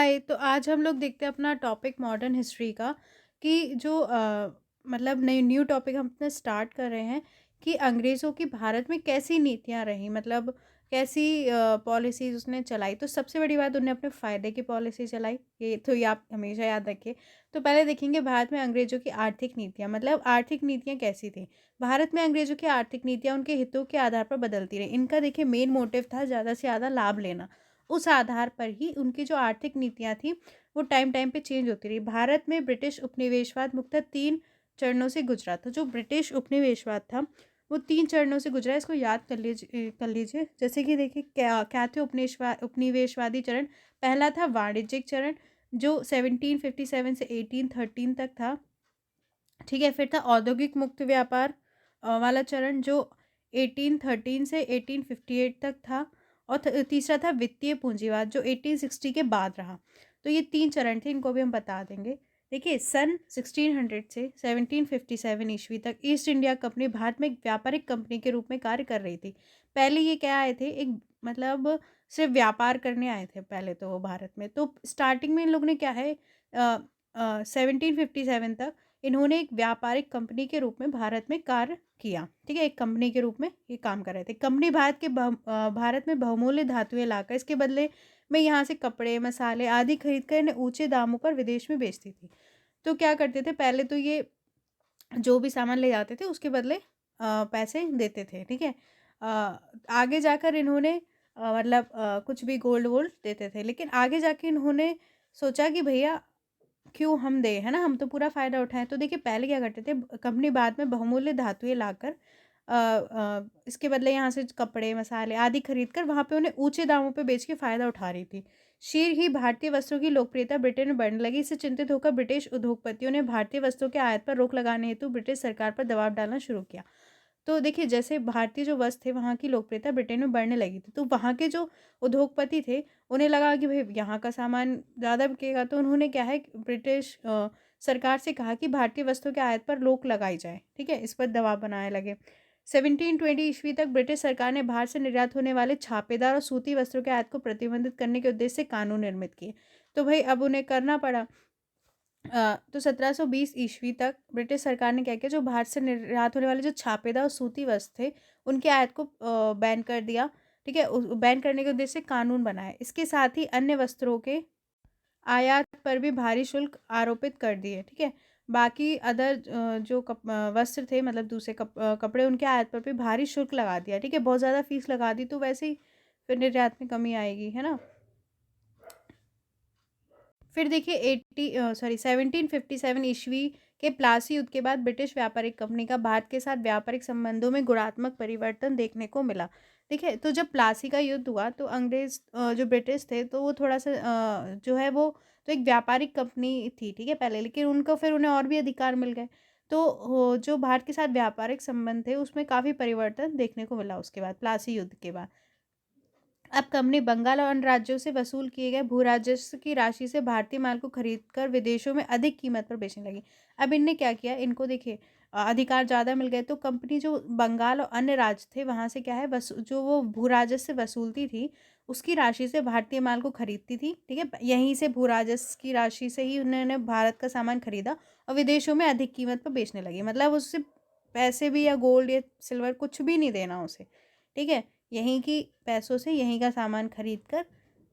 हाय। तो आज हम लोग देखते हैं अपना टॉपिक मॉडर्न हिस्ट्री का कि जो मतलब नई न्यू टॉपिक हम अपना स्टार्ट कर रहे हैं कि अंग्रेज़ों की भारत में कैसी नीतियाँ रहीं, मतलब कैसी पॉलिसीज़ उसने चलाई। तो सबसे बड़ी बात, उन्होंने अपने फ़ायदे की पॉलिसी चलाई, ये आप हमेशा याद रखिए। तो पहले देखेंगे भारत में अंग्रेज़ों की आर्थिक नीतियाँ, मतलब आर्थिक नीतियाँ कैसी थी। भारत में अंग्रेज़ों की आर्थिक नीतियाँ उनके हितों के आधार पर बदलती रहीं। इनका देखिए मेन मोटिव था ज़्यादा से ज़्यादा लाभ लेना। उस आधार पर ही उनकी जो आर्थिक नीतियाँ थी वो टाइम टाइम पे चेंज होती रही। भारत में ब्रिटिश उपनिवेशवाद मुख्यतः 3 चरणों से गुजरा था। जो ब्रिटिश उपनिवेशवाद था वो 3 चरणों से गुजरा है, इसको याद कर लीजिए। जैसे कि देखिए क्या क्या थे उपनिवेशवादी चरण। पहला था वाणिज्यिक चरण, जो 1757 से 1813 तक था। ठीक है, फिर था औद्योगिक मुक्त व्यापार वाला चरण, जो 1813 से 1858 तक था। और तीसरा था वित्तीय पूंजीवाद, जो 1860 के बाद रहा। तो ये 3 चरण थे, इनको भी हम बता देंगे। देखिए सन 1600 से 1757 ईस्वी तक ईस्ट इंडिया कंपनी भारत में एक व्यापारिक कंपनी के रूप में कार्य कर रही थी। पहले ये क्या आए थे, एक मतलब सिर्फ व्यापार करने आए थे पहले तो वो भारत में। तो स्टार्टिंग में इन लोगों ने क्या है, 1757 तक इन्होंने एक व्यापारिक कंपनी के रूप में भारत में कार्य किया। ठीक है, एक कंपनी के रूप में ये काम कर रहे थे। कंपनी भारत में बहुमूल्य धातुएं लाकर इसके बदले में यहाँ से कपड़े, मसाले आदि खरीद कर इन्हें ऊंचे दामों पर विदेश में बेचती थी। तो क्या करते थे, पहले तो ये जो भी सामान ले जाते थे उसके बदले पैसे देते थे। ठीक है, आगे जाकर इन्होंने मतलब कुछ भी गोल्ड वोल्ड देते थे, लेकिन आगे जाके इन्होंने सोचा कि भैया क्यों हम दें, है ना, हम तो पूरा फ़ायदा उठाएँ। तो देखिए पहले क्या करते थे, कंपनी बाद में बहुमूल्य धातुएँ लाकर इसके बदले यहाँ से कपड़े, मसाले आदि खरीद कर वहाँ पे उन्हें ऊँचे दामों पे बेच के फ़ायदा उठा रही थी। शीघ्र ही भारतीय वस्त्रों की लोकप्रियता ब्रिटेन में बढ़ने लगी। इससे चिंतित होकर ब्रिटिश उद्योगपतियों ने भारतीय वस्त्रों के आयात पर रोक लगाने हेतु ब्रिटिश सरकार पर दबाव डालना शुरू किया। तो देखिए जैसे भारतीय जो वस्त्र थे वहाँ की लोकप्रियता ब्रिटेन में बढ़ने लगी थी, तो वहाँ के जो उद्योगपति थे उन्हें लगा कि भाई यहाँ का सामान ज़्यादा बिकेगा। तो उन्होंने क्या है, ब्रिटिश सरकार से कहा कि भारतीय वस्तुओं के आयात पर रोक लगाई जाए। ठीक है, इस पर दबाव बनाने लगे। 1720 ईस्वी तक ब्रिटिश सरकार ने भारत से निर्यात होने वाले छापेदार और सूती वस्त्रों के आयात को प्रतिबंधित करने के उद्देश्य से कानून निर्मित किए। तो भाई अब उन्हें करना पड़ा। तो 1720 ईस्वी तक ब्रिटिश सरकार ने क्या किया, जो भारत से निर्यात होने वाले जो छापेदार और सूती वस्त्र थे उनके आयात को बैन कर दिया। ठीक है, बैन करने के उद्देश्य से कानून बनाया। इसके साथ ही अन्य वस्त्रों के आयात पर भी भारी शुल्क आरोपित कर दिए। ठीक है, बाकी अदर जो वस्त्र थे, मतलब दूसरे कपड़े, उनके आयात पर भी भारी शुल्क लगा दिया। ठीक है, बहुत ज़्यादा फीस लगा दी, तो वैसे ही फिर निर्यात में कमी आएगी, है ना। फिर देखिए 1757 ईस्वी के प्लासी युद्ध के बाद ब्रिटिश व्यापारिक कंपनी का भारत के साथ व्यापारिक संबंधों में गुणात्मक परिवर्तन देखने को मिला। देखिए तो जब प्लासी का युद्ध हुआ तो अंग्रेज जो ब्रिटिश थे तो वो थोड़ा सा जो है वो तो एक व्यापारिक कंपनी थी, ठीक है, पहले, लेकिन उनको फिर उन्हें और भी अधिकार मिल गए। तो जो भारत के साथ व्यापारिक संबंध थे उसमें काफ़ी परिवर्तन देखने को मिला उसके बाद, प्लासी युद्ध के बाद। अब कंपनी बंगाल और अन्य राज्यों से वसूल किए गए भू राजस्व की राशि से भारतीय माल को खरीदकर विदेशों में अधिक कीमत पर बेचने लगी। अब इनने क्या किया, इनको देखिए अधिकार ज़्यादा मिल गए, तो कंपनी जो बंगाल और अन्य राज्य थे वहाँ से क्या है, जो वो भू राजस्व वसूलती थी उसकी राशि से भारतीय माल को खरीदती थी। ठीक है, यहीं से भू राजस्व की राशि से ही उन्होंने भारत का सामान खरीदा और विदेशों में अधिक कीमत पर बेचने लगी। मतलब उससे पैसे भी या गोल्ड या सिल्वर कुछ भी नहीं देना उसे। ठीक है, यहीं की पैसों से यहीं का सामान खरीद कर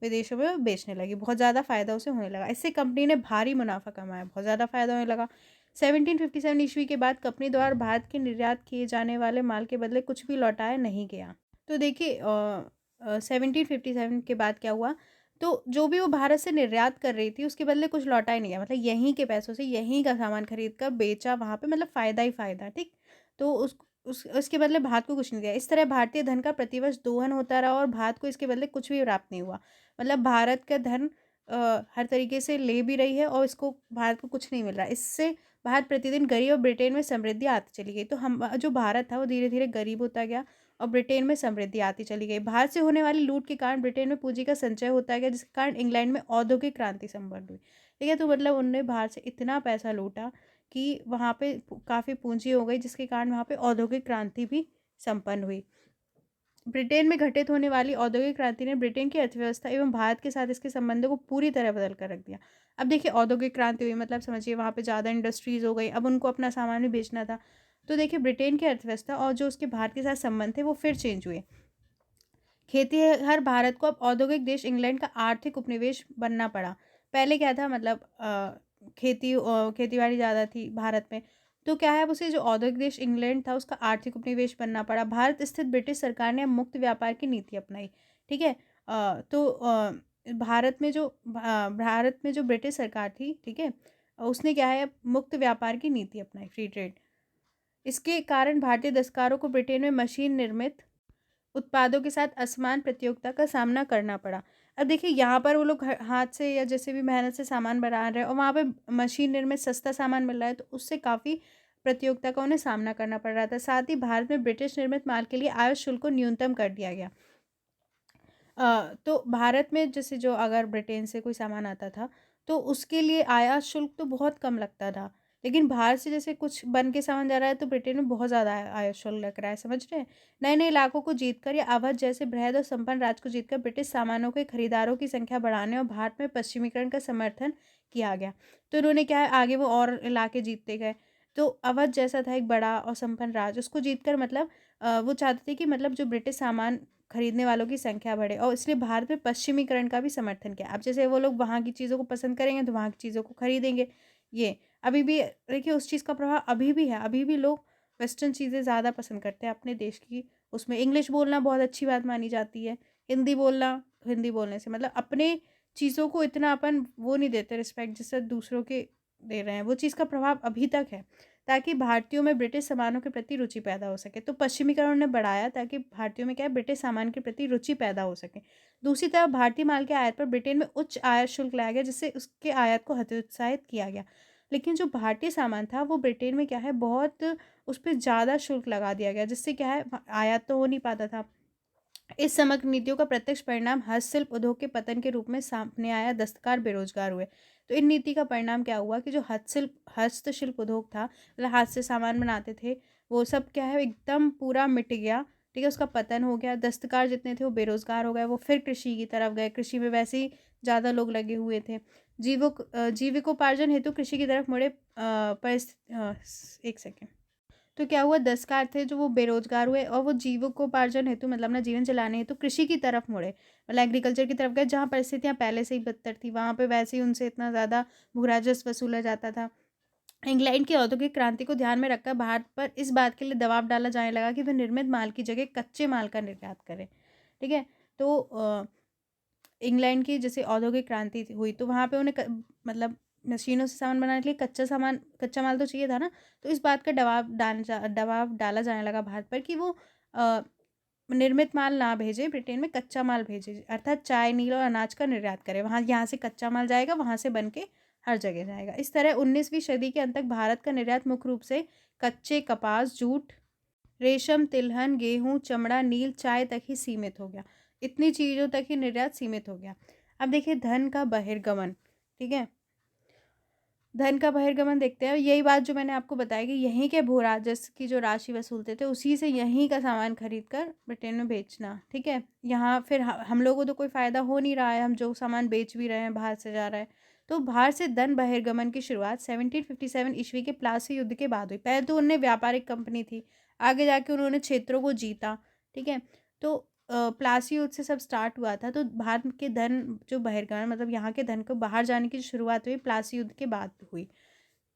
विदेशों में बेचने लगी। बहुत ज़्यादा फ़ायदा उसे होने लगा। इससे कंपनी ने भारी मुनाफा कमाया, बहुत ज़्यादा फ़ायदा होने लगा। 1757 ईस्वी के बाद कंपनी द्वारा भारत के निर्यात किए जाने वाले माल के बदले कुछ भी लौटाया नहीं गया। तो देखिए 1757 के बाद क्या हुआ, तो जो भी वो भारत से निर्यात कर रही थी उसके बदले कुछ लौटा ही नहीं गया। मतलब यहीं के पैसों से यहीं का सामान खरीद कर बेचा वहाँ पे, मतलब फ़ायदा ही फ़ायदा। ठीक, तो उसके बदले भारत को कुछ नहीं दिया। इस तरह भारतीय धन का प्रतिवर्ष दोहन होता रहा और भारत को इसके बदले कुछ भी प्राप्त नहीं हुआ। मतलब भारत का धन हर तरीके से ले भी रही है और इसको भारत को कुछ नहीं मिल रहा। इससे भारत प्रतिदिन गरीब और ब्रिटेन में समृद्धि आती चली गई। तो हम जो भारत था वो धीरे-धीरे गरीब होता गया और ब्रिटेन में समृद्धि आती चली गई। भारत से होने वाली लूट के कारण ब्रिटेन में पूँजी का संचय होता गया, जिसके कारण इंग्लैंड में औद्योगिक क्रांति संपन्न हुई। ठीक है, तो मतलब उन्होंने बाहर से इतना पैसा लूटा कि वहाँ पे काफ़ी पूँजी हो गई, जिसके कारण वहाँ पे औद्योगिक क्रांति भी संपन्न हुई। ब्रिटेन में घटित होने वाली औद्योगिक क्रांति ने ब्रिटेन की अर्थव्यवस्था एवं भारत के साथ इसके संबंधों को पूरी तरह बदल कर रख दिया। अब देखिए औद्योगिक क्रांति हुई मतलब समझिए वहाँ पे ज़्यादा इंडस्ट्रीज़ हो गई, अब उनको अपना सामान भी बेचना था। तो देखिए ब्रिटेन की अर्थव्यवस्था और जो उसके भारत के साथ संबंध थे वो फिर चेंज हुए। खेती हर भारत को अब औद्योगिक देश इंग्लैंड का आर्थिक उपनिवेश बनना पड़ा। पहले क्या था मतलब खेती-बाड़ी ज़्यादा थी भारत में, तो क्या है अब उसे जो औद्योगिक देश इंग्लैंड था उसका आर्थिक उपनिवेश बनना पड़ा। भारत स्थित ब्रिटिश सरकार ने अब मुक्त व्यापार की नीति अपनाई, ठीक है? भारत में जो ब्रिटिश सरकार थी, ठीक है? उसने क्या है अब मुक्त व्यापार की नीति अपनाई, फ्री ट्रेड। इसके कारण भारतीय दस्तकारों को ब्रिटेन में मशीन निर्मित उत्पादों के साथ असमान प्रतियोगिता का सामना करना पड़ा। अब देखिए यहाँ पर वो लोग हाथ से या जैसे भी मेहनत से सामान बना रहे हैं और वहाँ पे मशीन निर्मित सस्ता सामान मिल रहा है, तो उससे काफ़ी प्रतियोगिता का उन्हें सामना करना पड़ रहा था। साथ ही भारत में ब्रिटिश निर्मित माल के लिए आयात शुल्क को न्यूनतम कर दिया गया। तो भारत में जैसे जो अगर ब्रिटेन से कोई सामान आता था, तो उसके लिए आयात शुल्क तो बहुत कम लगता था। लेकिन बाहर से जैसे कुछ बन के सामान जा रहा है, तो ब्रिटेन में बहुत ज़्यादा आयात शुल्क लग रहा है, समझ रहे हैं? नए-नए इलाकों को जीतकर या अवध जैसे बृहद और संपन्न राज्य को जीतकर ब्रिटिश सामानों के खरीदारों की संख्या बढ़ाने और भारत में पश्चिमीकरण का समर्थन किया गया। तो उन्होंने क्या है, आगे वो और इलाके जीतते गए। तो अवध जैसा था एक बड़ा और संपन्न राज्य, उसको जीतकर मतलब वो चाहते थे कि मतलब जो ब्रिटिश सामान खरीदने वालों की संख्या बढ़े और इसलिए भारत में पश्चिमीकरण का भी समर्थन किया। अब जैसे वो लोग वहाँ की चीज़ों को पसंद करेंगे तो वहाँ की चीज़ों को खरीदेंगे। ये अभी भी देखिए उस चीज़ का प्रभाव अभी भी है। अभी भी लोग वेस्टर्न चीज़ें ज़्यादा पसंद करते हैं अपने देश की। उसमें इंग्लिश बोलना बहुत अच्छी बात मानी जाती है। हिंदी बोलना, हिंदी बोलने से मतलब अपने चीज़ों को इतना अपन वो नहीं देते रिस्पेक्ट जिससे दूसरों के दे रहे हैं। वो चीज़ का प्रभाव अभी तक है। ताकि भारतीयों में ब्रिटिश सामानों के प्रति रुचि पैदा हो सके। तो पश्चिमीकरण ने बढ़ाया ताकि भारतीयों में क्या है ब्रिटिश सामान के प्रति रुचि पैदा हो सके। दूसरी तरफ भारतीय माल के आयात पर ब्रिटेन में उच्च आयात शुल्क लाया गया जिससे उसके आयात को हतोत्साहित किया गया। लेकिन जो भारतीय सामान था वो ब्रिटेन में क्या है बहुत उस पे ज़्यादा शुल्क लगा दिया गया जिससे क्या है आयात तो हो नहीं पाता था। इस समग्र नीतियों का प्रत्यक्ष परिणाम हस्तशिल्प उद्योग के पतन के रूप में सामने आया, दस्तकार बेरोजगार हुए। तो इन नीति का परिणाम क्या हुआ कि जो हस्तशिल्प उद्योग था मतलब हाथ से सामान बनाते थे वो सब क्या है एकदम पूरा मिट गया, ठीक है? उसका पतन हो गया। दस्तकार जितने थे वो बेरोजगार हो गए, वो फिर कृषि की तरफ गए। कृषि में वैसे ही ज़्यादा लोग लगे हुए थे। जीविकोपार्जन हेतु कृषि की तरफ मुड़े एक सेकेंड। तो क्या हुआ दस्तकार थे जो वो बेरोजगार हुए और वो जीविकोपार्जन हेतु मतलब अपना जीवन चलाने हेतु कृषि की तरफ मुड़े, मतलब एग्रीकल्चर की तरफ गए जहाँ परिस्थितियाँ पहले से ही बदतर थी। वहाँ पे वैसे ही उनसे इतना ज़्यादा भू राजस्व वसूला जाता था। इंग्लैंड की औद्योगिक क्रांति को ध्यान में रखकर भारत पर इस बात के लिए दबाव डाला जाने लगा कि वह निर्मित माल की जगह कच्चे माल का निर्यात करे, ठीक है? तो इंग्लैंड की जैसे औद्योगिक क्रांति हुई तो वहाँ पे उन्हें मतलब मशीनों से सामान बनाने के लिए कच्चा माल तो चाहिए था ना। तो इस बात का दबाव डाला जाने लगा भारत पर कि वो अ, निर्मित माल ना भेजे, ब्रिटेन में कच्चा माल भेजे, अर्थात चाय, नील और अनाज का निर्यात करे। वहाँ यहाँ से कच्चा माल जाएगा, वहाँ से बन के हर जगह जाएगा। इस तरह 19वीं सदी के अंत तक भारत का निर्यात मुख्य रूप से कच्चे कपास, जूट, रेशम, तिलहन, गेहूँ, चमड़ा, नील, चाय तक ही सीमित हो गया। इतनी चीज़ों तक ही निर्यात सीमित हो गया। अब देखिए धन का बहिर्गमन, ठीक है? धन का बहिर्गमन देखते हैं। यही बात जो मैंने आपको बताई कि यहीं के भू राजस्व की जो राशि वसूलते थे, उसी से यहीं का सामान खरीद कर ब्रिटेन में बेचना, ठीक है? यहाँ फिर हम लोगों को तो कोई फ़ायदा हो नहीं रहा है, हम जो सामान बेच भी रहे हैं, बाहर से जा रहा है। तो बाहर से धन बहिर्गमन की शुरुआत 1757 ईस्वी के प्लासी युद्ध के बाद हुई। पहले तो उनने व्यापारिक कंपनी थी, आगे जाके उन्होंने क्षेत्रों को जीता, ठीक है? तो प्लासी युद्ध से सब स्टार्ट हुआ था, तो भारत के धन जो बहिर्गमन मतलब यहाँ के धन को बाहर जाने की जो शुरुआत हुई प्लासी युद्ध के बाद हुई।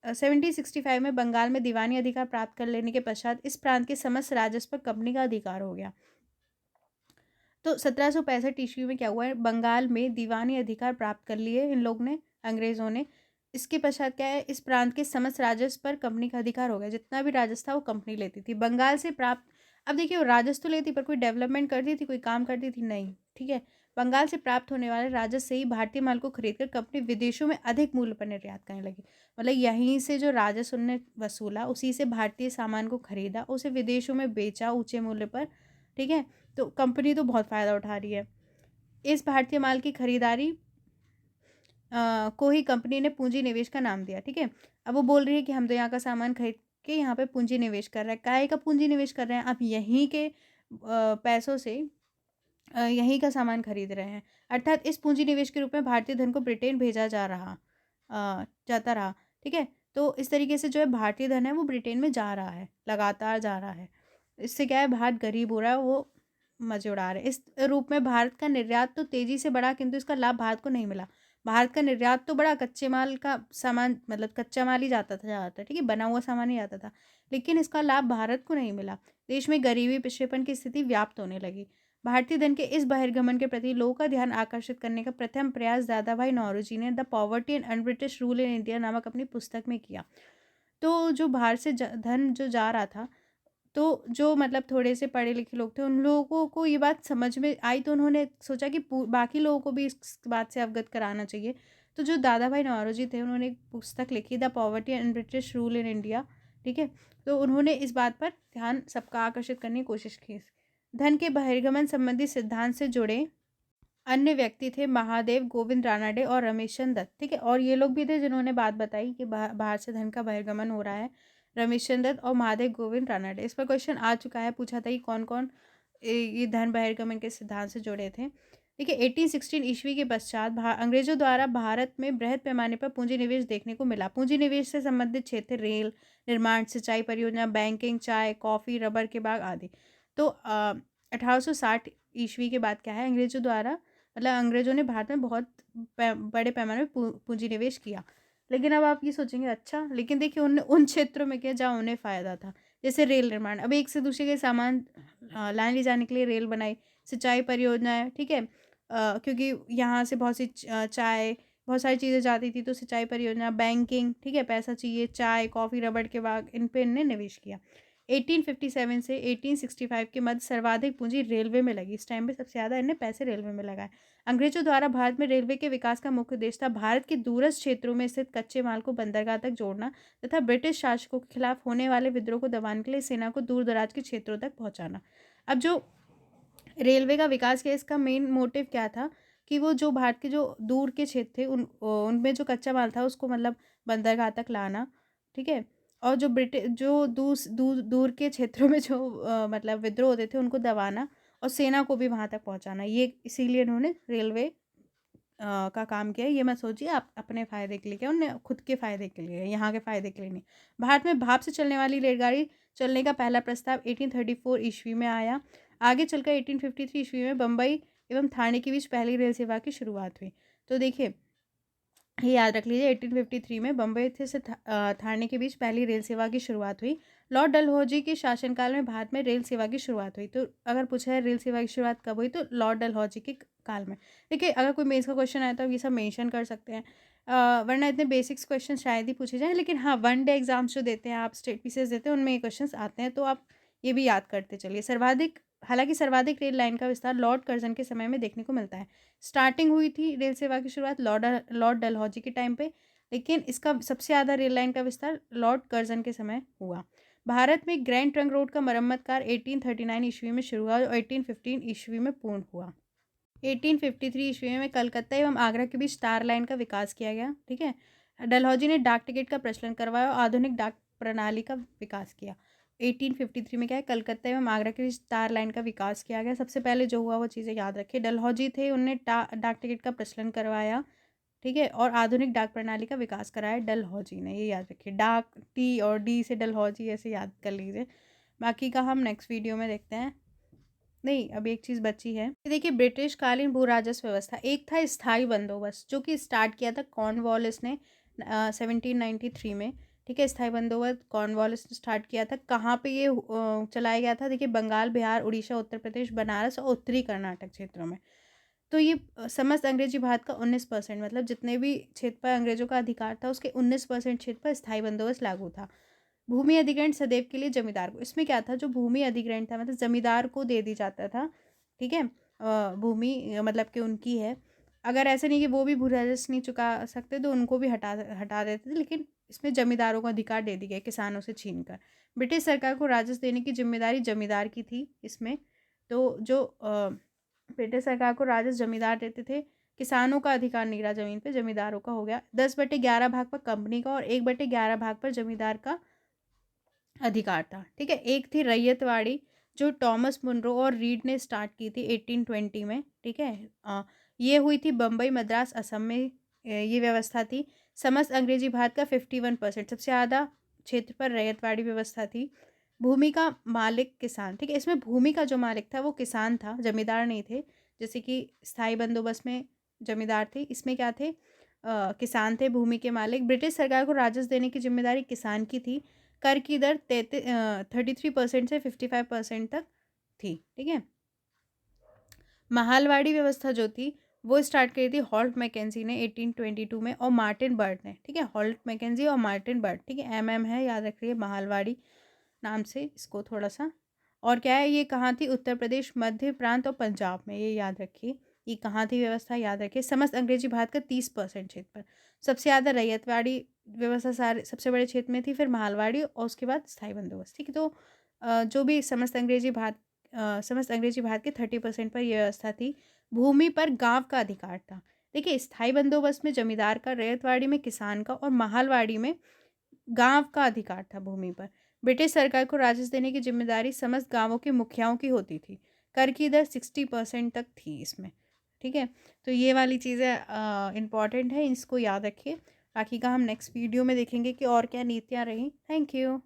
1765 में बंगाल में दीवानी अधिकार प्राप्त कर लेने के पश्चात इस प्रांत के समस्त राजस्व पर कंपनी का अधिकार हो गया। तो 1765 ईस्वी में क्या हुआ है, बंगाल में दीवानी अधिकार प्राप्त कर लिए इन लोग ने, अंग्रेज़ों ने। इसके पश्चात क्या है, इस प्रांत के समस्त राजस्व पर कंपनी का अधिकार हो गया। जितना भी राजस्व था वो कंपनी लेती थी। बंगाल से प्राप्त अब देखिए वो राजस्व तो लेती पर कोई डेवलपमेंट करती थी, कोई काम करती थी? नहीं, ठीक है? बंगाल से प्राप्त होने वाले राजस्व से ही भारतीय माल को खरीदकर कंपनी विदेशों में अधिक मूल्य पर निर्यात करने लगी। मतलब यहीं से जो राजस्व उन्होंने वसूला, उसी से भारतीय सामान को खरीदा, उसे विदेशों में बेचा ऊँचे मूल्य पर, ठीक है? तो कंपनी तो बहुत फ़ायदा उठा रही है। इस भारतीय माल की खरीदारी को ही कंपनी ने पूंजी निवेश का नाम दिया, ठीक है? अब वो बोल रही है कि हम तो यहाँ का सामान खरीद के यहाँ पे पूंजी निवेश कर रहे हैं। काहे का पूंजी निवेश कर रहे हैं? आप यहीं के पैसों से यहीं का सामान खरीद रहे हैं। अर्थात इस पूंजी निवेश के रूप में भारतीय धन को ब्रिटेन भेजा जाता रहा। ठीक है? तो इस तरीके से जो है भारतीय धन है वो ब्रिटेन में जा रहा है, लगातार जा रहा है। इससे क्या है, भारत गरीब हो रहा है, वो मज़े उड़ा रहे हैं। इस रूप में भारत का निर्यात तो तेज़ी से बढ़ा, किंतु इसका लाभ भारत को नहीं मिला। भारत का निर्यात तो बढ़ा, कच्चे माल का सामान मतलब कच्चा माल ही जाता था ज़्यादातर, ठीक है? बना हुआ सामान ही आता था। लेकिन इसका लाभ भारत को नहीं मिला। देश में गरीबी, पिछड़ेपन की स्थिति व्याप्त होने लगी। भारतीय धन के इस बहिर्गमन के प्रति लोगों का ध्यान आकर्षित करने का प्रथम प्रयास दादाभाई नौरोजी ने the poverty and un-British rule in India नामक अपनी पुस्तक में किया। तो जो बाहर से धन जो जा रहा था, तो जो मतलब थोड़े से पढ़े लिखे लोग थे, उन लोगों को ये बात समझ में आई, तो उन्होंने सोचा कि बाकी लोगों को भी इस बात से अवगत कराना चाहिए। तो जो दादा भाई नौरोजी थे, उन्होंने एक पुस्तक लिखी, the poverty and British rule in India. ठीक है? तो उन्होंने इस बात पर ध्यान सबका आकर्षित करने की कोशिश की। धन के बहिर्गमन संबंधी सिद्धांत से जुड़े अन्य व्यक्ति थे महादेव गोविंद रानाडे और रमेशन दत्त। ठीक है? और ये लोग भी थे जिन्होंने बात बताई कि बाहर से धन का बहिर्गमन हो रहा है। रमेशन दत्त और महादेव गोविंद रानाडे। इस पर क्वेश्चन आ चुका है, पूछा था कि कौन कौन ये धन बहिर्गमन के सिद्धांत से जुड़े थे। ठीक है? 1816 ईस्वी के पश्चात अंग्रेजों द्वारा भारत में बृहद पैमाने पर पूंजी निवेश देखने को मिला। पूंजी निवेश से संबंधित क्षेत्र रेल निर्माण, सिंचाई परियोजना, बैंकिंग, चाय, कॉफी, रबर के बाग आदि। तो 1860 ईस्वी के बाद क्या है, अंग्रेजों द्वारा मतलब अंग्रेजों ने भारत में बहुत बड़े पैमाने में पूंजी निवेश किया। लेकिन अब आप ये सोचेंगे, अच्छा, लेकिन देखिए उन क्षेत्रों में क्या जहाँ उन्हें फ़ायदा था, जैसे रेल निर्माण। अब एक से दूसरे के सामान लाने ले जाने के लिए रेल बनाई, सिंचाई परियोजनाएं। ठीक है? क्योंकि यहाँ से बहुत सी चाय, बहुत सारी चीज़ें जाती थी, तो सिंचाई परियोजना, बैंकिंग, ठीक है, पैसा चाहिए, चाय, कॉफ़ी, रबड़ के बाग, इन पे इनने निवेश किया। 1857 से 1865 के मध्य सर्वाधिक पूंजी रेलवे में लगी। इस टाइम पे सबसे ज़्यादा इनने पैसे रेलवे में लगाए। अंग्रेजों द्वारा भारत में रेलवे के विकास का मुख्य उद्देश्य था भारत के दूरस्थ क्षेत्रों में स्थित कच्चे माल को बंदरगाह तक जोड़ना तथा ब्रिटिश शासकों के खिलाफ होने वाले विद्रोह को दबाने के लिए सेना को दूर दराज के क्षेत्रों तक पहुंचाना। अब जो रेलवे का विकास किया, इसका मेन मोटिव क्या था कि वो जो भारत के जो दूर के क्षेत्र थे उनमें जो कच्चा माल था उसको मतलब बंदरगाह तक लाना। ठीक है? और जो जो दूर के क्षेत्रों में जो मतलब विद्रोह होते थे उनको दबाना और सेना को भी वहाँ तक पहुँचाना। ये इसीलिए उन्होंने रेलवे का काम किया। ये मत सोचिए आप अपने फ़ायदे के लिए किया, उन्होंने खुद के फ़ायदे के लिए, यहाँ के फ़ायदे के लिए नहीं। भारत में भाप से चलने वाली रेलगाड़ी चलने का पहला प्रस्ताव 1834 ईस्वी में आया। आगे चलकर 1853 ईस्वी में बम्बई एवं ठाणे के बीच पहली रेल सेवा की शुरुआत हुई। तो देखिए, ये याद रख लीजिए, 1853 में बम्बई से ठाणे के बीच पहली रेल सेवा की शुरुआत हुई। लॉर्ड डलहौजी के शासनकाल में भारत में रेल सेवा की शुरुआत हुई। तो अगर पूछा है रेल सेवा की शुरुआत कब हुई, तो लॉर्ड डलहौजी के काल में। देखिए, अगर कोई मेंस का क्वेश्चन आया तो आप ये सब मेंशन कर सकते हैं। वरना इतने बेसिक्स क्वेश्चन शायद ही पूछे जाएँ। लेकिन हाँ, वन डे एग्जाम्स जो देते हैं आप, स्टेट पीसीएस देते हैं, उनमें ये क्वेश्चन आते हैं, तो आप ये भी याद करते चलिए। हालांकि सर्वाधिक रेल लाइन का विस्तार लॉर्ड कर्जन के समय में देखने को मिलता है। स्टार्टिंग हुई थी रेल सेवा की शुरुआत लॉर्ड डलहौजी के टाइम पे, लेकिन इसका सबसे ज़्यादा रेल लाइन का विस्तार लॉर्ड कर्जन के समय हुआ। भारत में ग्रैंड ट्रंक रोड का मरम्मत कार्य 1839 ईस्वी में शुरू हुआ और 1815 ईस्वी में पूर्ण हुआ। 1853 ईस्वी में कलकत्ता एवं आगरा के बीच तार लाइन का विकास किया गया। ठीक है? डलहौजी ने डाक टिकट का प्रचलन करवाया और आधुनिक डाक प्रणाली का विकास किया। 1853 में क्या है, कलकत्ता एवं आगरा के बीच तार लाइन का विकास किया गया। सबसे पहले जो हुआ वो चीज़ें याद रखिए। डलहौजी थे, उनने डाक टिकट का प्रचलन करवाया। ठीक है? और आधुनिक डाक प्रणाली का विकास कराया डलहौजी ने, ये याद रखिए। डाक टी और डी से डलहौजी ऐसे याद कर लीजिए। बाकी का हम नेक्स्ट वीडियो में देखते हैं। नहीं, अभी एक चीज़ बची है। देखिए, ब्रिटिश कालीन भू राजस्व व्यवस्था। एक था स्थायी बंदोबस्त, जो कि स्टार्ट किया था कॉर्नवालिस ने 1793 में। ठीक है? स्थायी बंदोबस्त कॉर्नवालिस ने स्टार्ट किया था। कहाँ पे ये चलाया गया था? देखिए, बंगाल, बिहार, उड़ीसा, उत्तर प्रदेश, बनारस और उत्तरी कर्नाटक क्षेत्रों में। तो ये समस्त अंग्रेजी भारत का 19% मतलब जितने भी क्षेत्र पर अंग्रेजों का अधिकार था, उसके 19% क्षेत्र पर स्थायी बंदोबस्त लागू था। भूमि अधिग्रहण सदैव के लिए जमींदार को। इसमें क्या था, जो भूमि अधिग्रहण था मतलब जमींदार को दे दी जाता था। ठीक है? भूमि मतलब कि उनकी है। अगर ऐसे नहीं कि वो भी भू राजस्व नहीं चुका सकते तो उनको भी हटा हटा देते थे, लेकिन इसमें जमींदारों को अधिकार दे दी गए किसानों से छीन कर। ब्रिटिश सरकार को राजस्व देने की जिम्मेदारी जमींदार की थी इसमें। तो जो ब्रिटिश सरकार को राजस्व जमींदार देते थे, किसानों का अधिकार नहीं रहा जमीन पे, जमींदारों का हो गया। 10/11 भाग पर कंपनी का और 1/11 भाग पर जमींदार का अधिकार था। ठीक है? एक थी रैयतवाड़ी, जो टॉमस मुनरो और रीड ने स्टार्ट की थी 1820 में, ठीक है। ये हुई थी बम्बई, मद्रास, असम में ये व्यवस्था थी। समस्त अंग्रेजी भारत का 51%, सबसे ज़्यादा क्षेत्र पर रैयतवाड़ी व्यवस्था थी। भूमि का मालिक किसान, ठीक है। इसमें भूमि का जो मालिक था वो किसान था, जमींदार नहीं थे। जैसे कि स्थायी बंदोबस्त में जमींदार थे, इसमें क्या थे, किसान थे भूमि के मालिक। ब्रिटिश सरकार को राजस्व देने की जिम्मेदारी किसान की थी। कर की दर 33% से 55% तक थी, ठीक है। महालवाड़ी व्यवस्था जो थी वो स्टार्ट करी थी हॉल्ट मैकेंजी ने 1822 में, और मार्टिन बर्ट ने, ठीक है। हॉल्ट मैकेंजी और मार्टिन बर्ट, ठीक है। है, याद रखिए महालवाड़ी नाम से इसको थोड़ा सा। और क्या है, ये कहाँ थी, उत्तर प्रदेश, मध्य प्रांत और पंजाब में, ये याद रखिए। ये कहाँ थी व्यवस्था, याद रखिए। समस्त अंग्रेजी भारत का 30% क्षेत्र पर। सबसे ज़्यादा रैयतवाड़ी व्यवस्था सारे सबसे बड़े क्षेत्र में थी, फिर महालवाड़ी और उसके बाद स्थायी बंदोबस्त, ठीक है। तो जो भी समस्त अंग्रेजी भारत के 30% पर यह व्यवस्था थी। भूमि पर गांव का अधिकार था। देखिए, स्थायी बंदोबस्त में जमींदार का, रैयतवाड़ी में किसान का और महालवाड़ी में गांव का अधिकार था भूमि पर। ब्रिटिश सरकार को राजस्व देने की जिम्मेदारी समस्त गांवों के मुखियाओं की होती थी। कर की दर 60% तक थी इसमें, ठीक है। तो ये वाली चीज़ें इंपॉर्टेंट है, इसको याद रखिए। बाकी का हम नेक्स्ट वीडियो में देखेंगे कि और क्या नीतियाँ रहीं। Thank you.